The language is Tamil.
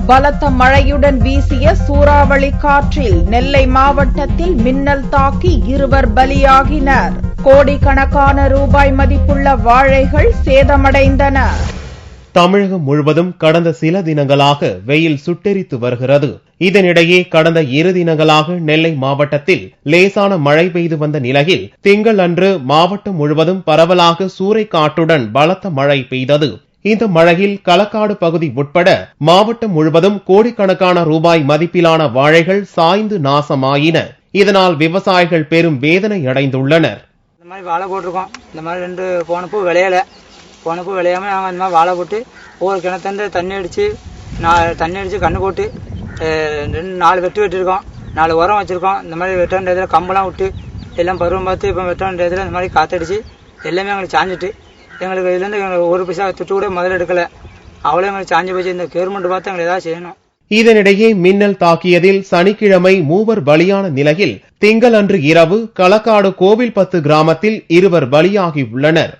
பலத்த மழையுடன் வீசிய சூறாவளி காற்றில் நெல்லை மாவட்டத்தில் மின்னல் தாக்கி 2 பலியாகினர். கோடிக்கணக்கான ரூபாய் மதிப்புள்ள வாழைகள் சேதமடைந்தன. தமிழகம் முழுவதும் கடந்த சில தினங்களாக வெயில் சுட்டெரித்து வருகிறது. இதனிடையே கடந்த 2 தினங்களாக நெல்லை மாவட்டத்தில் லேசான மழை பெய்து வந்த நிலையில் திங்கள் அன்று மாவட்டம் முழுவதும் பரவலாக சூறைக்காற்றுடன் பலத்த மழை பெய்தது. இந்த மழையில் களக்காடு பகுதி உட்பட மாவட்டம் முழுவதும் கோடிக்கணக்கான ரூபாய் மதிப்பிலான வாழைகள் சாய்ந்து நாசமாயின. இதனால் விவசாயிகள் பெரும் வேதனை அடைந்துள்ளனர். இந்த மாதிரி வாழை போட்டிருக்கோம். இந்த மாதிரி 2 போனப்போ விளையாம நாங்கள் இந்த மாதிரி வாழை போட்டு ஒவ்வொரு கிணத்தண்டு தண்ணி அடிச்சு கண்ணு போட்டு 4 வெட்டிருக்கோம். 4 உரம் வச்சிருக்கோம். இந்த மாதிரி வெட்ட வேண்டியதுல கம்பெல்லாம் விட்டு எல்லாம் பருவம் பார்த்து இப்போ வெட்ட வேண்டியதுல இந்த மாதிரி காத்தடிச்சு எல்லாமே எங்களுக்கு சாஞ்சிட்டு எங்களுக்கு இதுலேருந்து எங்களுக்கு 1 பைசா துட்டு கூட முதல்ல எடுக்கல. அவ்வளோ எங்களுக்கு சாஞ்சி போச்சு. இந்த கவர்மெண்ட் பார்த்து எங்களுக்கு ஏதாவது செய்யணும். இதனிடையே மின்னல் தாக்கியதில் சனிக்கிழமை 3 பலியான நிலையில் திங்கள் அன்று இரவு களக்காடு கோவில்பத்து கிராமத்தில் 2 பலியாகி உள்ளனர்.